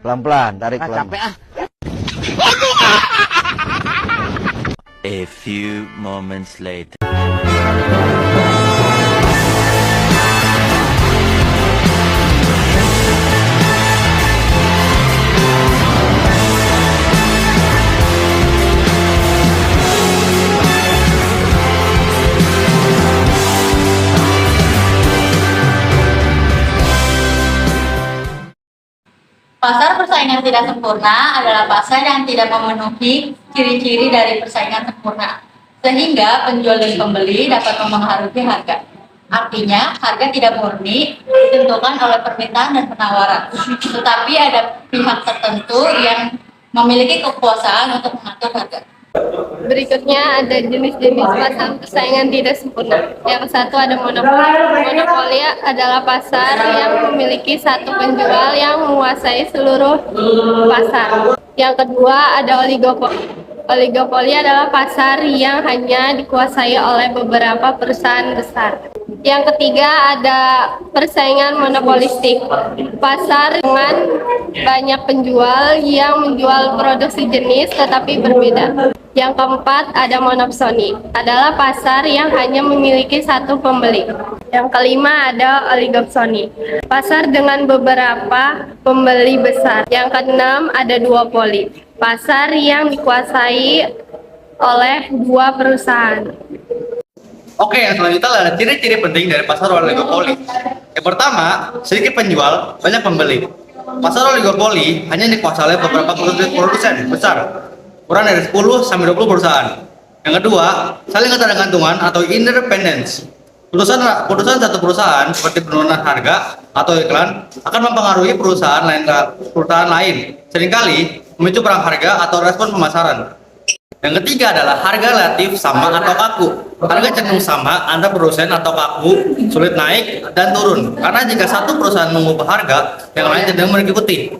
Pelan-pelan, tarik pelan. Capek ah. A few moments later. Pasar persaingan tidak sempurna adalah pasar yang tidak memenuhi ciri-ciri dari persaingan sempurna, sehingga penjual dan pembeli dapat mempengaruhi harga. Artinya, harga tidak murni ditentukan oleh permintaan dan penawaran, tetapi ada pihak tertentu yang memiliki kekuasaan untuk mengatur harga. Berikutnya ada jenis-jenis pasar persaingan tidak sempurna. Yang satu ada monopoli. Monopoli adalah pasar yang memiliki satu penjual yang menguasai seluruh pasar. Yang kedua ada oligopoli. Oligopoli adalah pasar yang hanya dikuasai oleh beberapa perusahaan besar. Yang ketiga ada persaingan monopolistik. Pasar dengan banyak penjual yang menjual produk sejenis tetapi berbeda. Yang keempat ada monopsoni, adalah pasar yang hanya memiliki satu pembeli. Yang kelima ada oligopsoni, pasar dengan beberapa pembeli besar. Yang keenam ada duopoli, pasar yang dikuasai oleh dua perusahaan. Oke, yang selanjutnya adalah ciri-ciri penting dari pasar oligopoli. Yang pertama, sedikit penjual, banyak pembeli. Pasar oligopoli hanya dikuasai oleh beberapa produsen besar, kurang dari 10 sampai 20 perusahaan. Yang kedua, saling ketergantungan atau interdependence. Putusan satu perusahaan seperti penurunan harga atau iklan akan mempengaruhi perusahaan lain, seringkali memicu perang harga atau respon pemasaran. Yang ketiga adalah harga relatif sama atau kaku. Harga cenderung sama antara produsen atau kaku, sulit naik dan turun. Karena jika satu perusahaan mengubah harga, yang lain cenderung mengikuti.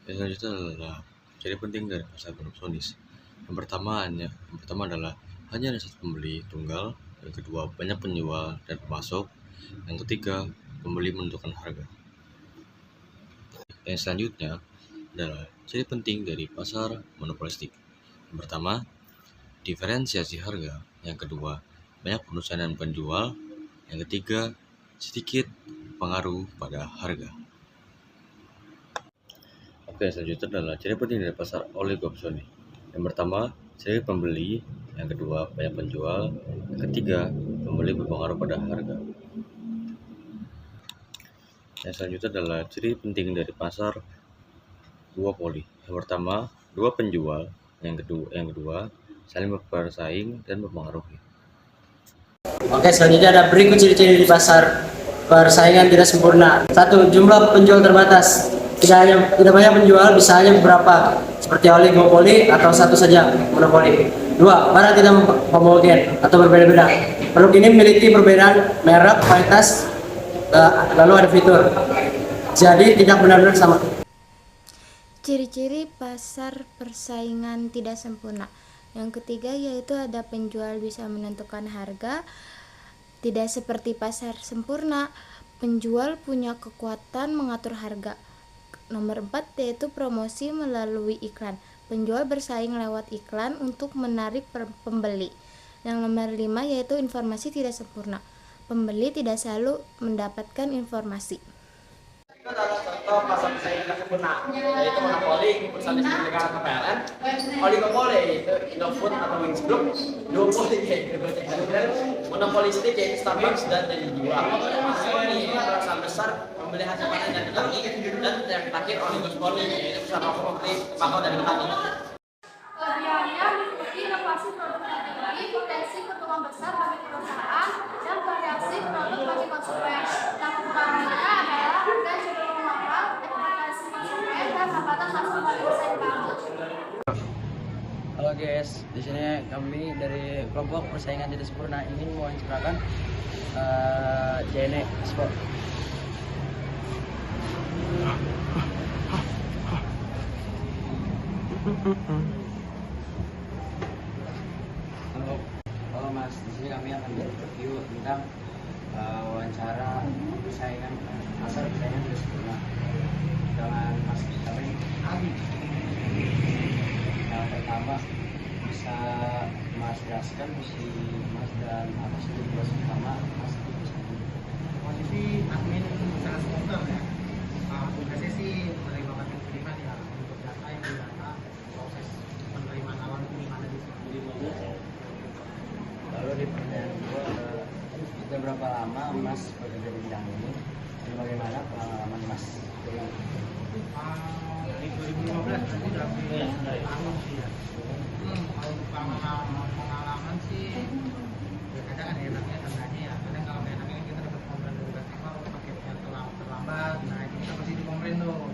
Yang selanjutnya adalah ciri penting dari pasar monopsonis. Yang pertama adalah hanya ada satu pembeli tunggal. Yang kedua, banyak penjual dan pemasok. Yang ketiga, pembeli menentukan harga. Yang selanjutnya adalah ciri penting dari pasar monopolistik. Yang pertama, diferensiasi harga. Yang kedua, banyak produsen dan penjual. Yang ketiga, sedikit pengaruh pada harga. Oke, selanjutnya adalah ciri penting dari pasar oligopsoni. Yang pertama, ciri pembeli. Yang kedua, banyak penjual. Yang ketiga, pembeli berpengaruh pada harga. Yang selanjutnya adalah ciri penting dari pasar duopoli. Yang pertama, dua penjual. Yang kedua, saling bersaing dan mempengaruhi. Oke, selanjutnya ada berikut ciri-ciri di pasar persaingan tidak sempurna. 1. Jumlah penjual terbatas. Tidak banyak penjual, bisa hanya beberapa, seperti oligopoli atau satu saja monopoli. 2. Barang tidak homogen atau berbeda-beda. Produk ini memiliki perbedaan merek, kualitas, lalu ada fitur. Jadi tidak benar-benar sama. Ciri-ciri pasar persaingan tidak sempurna. Yang ketiga yaitu ada penjual bisa menentukan harga. Tidak seperti pasar sempurna, penjual punya kekuatan mengatur harga. Nomor 4 yaitu promosi melalui iklan. Penjual bersaing lewat iklan untuk menarik pembeli. Yang nomor 5 yaitu informasi tidak sempurna. Pembeli tidak selalu mendapatkan informasi. Itu adalah contoh pasar persaingan tidak sempurna, yaitu monopoli, perusahaan listrik negara atau PLN, oligopoli yaitu Indofood atau Wings Group, duopoli yaitu Gojek dan Grab, monopolistik yaitu Starbucks dan dijual. Monopoli perusahaan besar membeli hasil panen dan petani, dan yang terakhir oligopoli yaitu perusahaan rokok membeli tembakau dari petani. Kelebihannya meliputi inovasi produk tinggi, potensi keuntungan besar bagi perusahaan, dan variasi produk bagi konsumen. Yang kekurangannya adalah harga cenderung mahal, ekspektasi konsumen, dan hambatan langsung bagi pesaing baru. Halo guys, di sini kami dari kelompok persaingan tidak sempurna ingin mewawancarakan JNE Sport. Halo Mas, di sini kami akan review tentang wawancara persaingan pasar persaingan tidak sempurna. Mas jelaskan posisi Mas dan apa sih tugas utama Mas di perusahaan ini? Posisi admin sangat spontan ya. Tugasnya sih menerima kiriman ya untuk data yang didata, proses penerimaan awal itu gimana di sini. Lalu di pertanyaan kedua, sudah berapa lama Mas bekerja di bidang ini? Dan bagaimana pengalaman Mas? Di 2015 berarti udah dari tahun sih ya. Kalau untuk pengalaman sih ya kadang ada enaknya kadangnya ya. Kadang kalau enaknya kita dapat komplain dari customer paketnya terlambat, nah kita pasti di komplain tuh.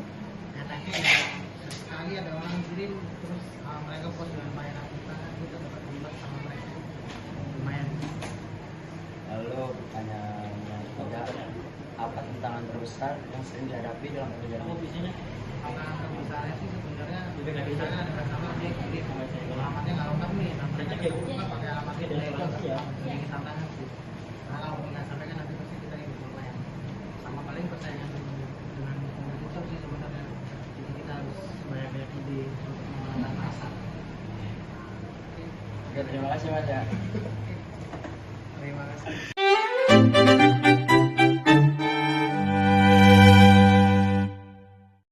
Enaknya ya sekali ada orang kirim terus mereka post dengan layanan kita dapat terlibat sama mereka lumayan. Lalu pertanyaan yang ketiga, apa tantangan terbesar yang sering dihadapi dalam pekerjaan ini? Tantangan terbesarnya sih sebenarnya misalnya ada customer dia kirim alamatnya nggak lengkap nih, nah mereka buka pakai alamatnya ilegal, sedikit tantangan sih. Nah kalau nggak sampaikan nanti pasti kita yang bermain. Sama paling persaingan dengan kompetitor sih sebenarnya. Jadi kita harus banyak-banyak ide untuk mengenalkan pasar. Oke, terima kasih Mas ya. Terima kasih.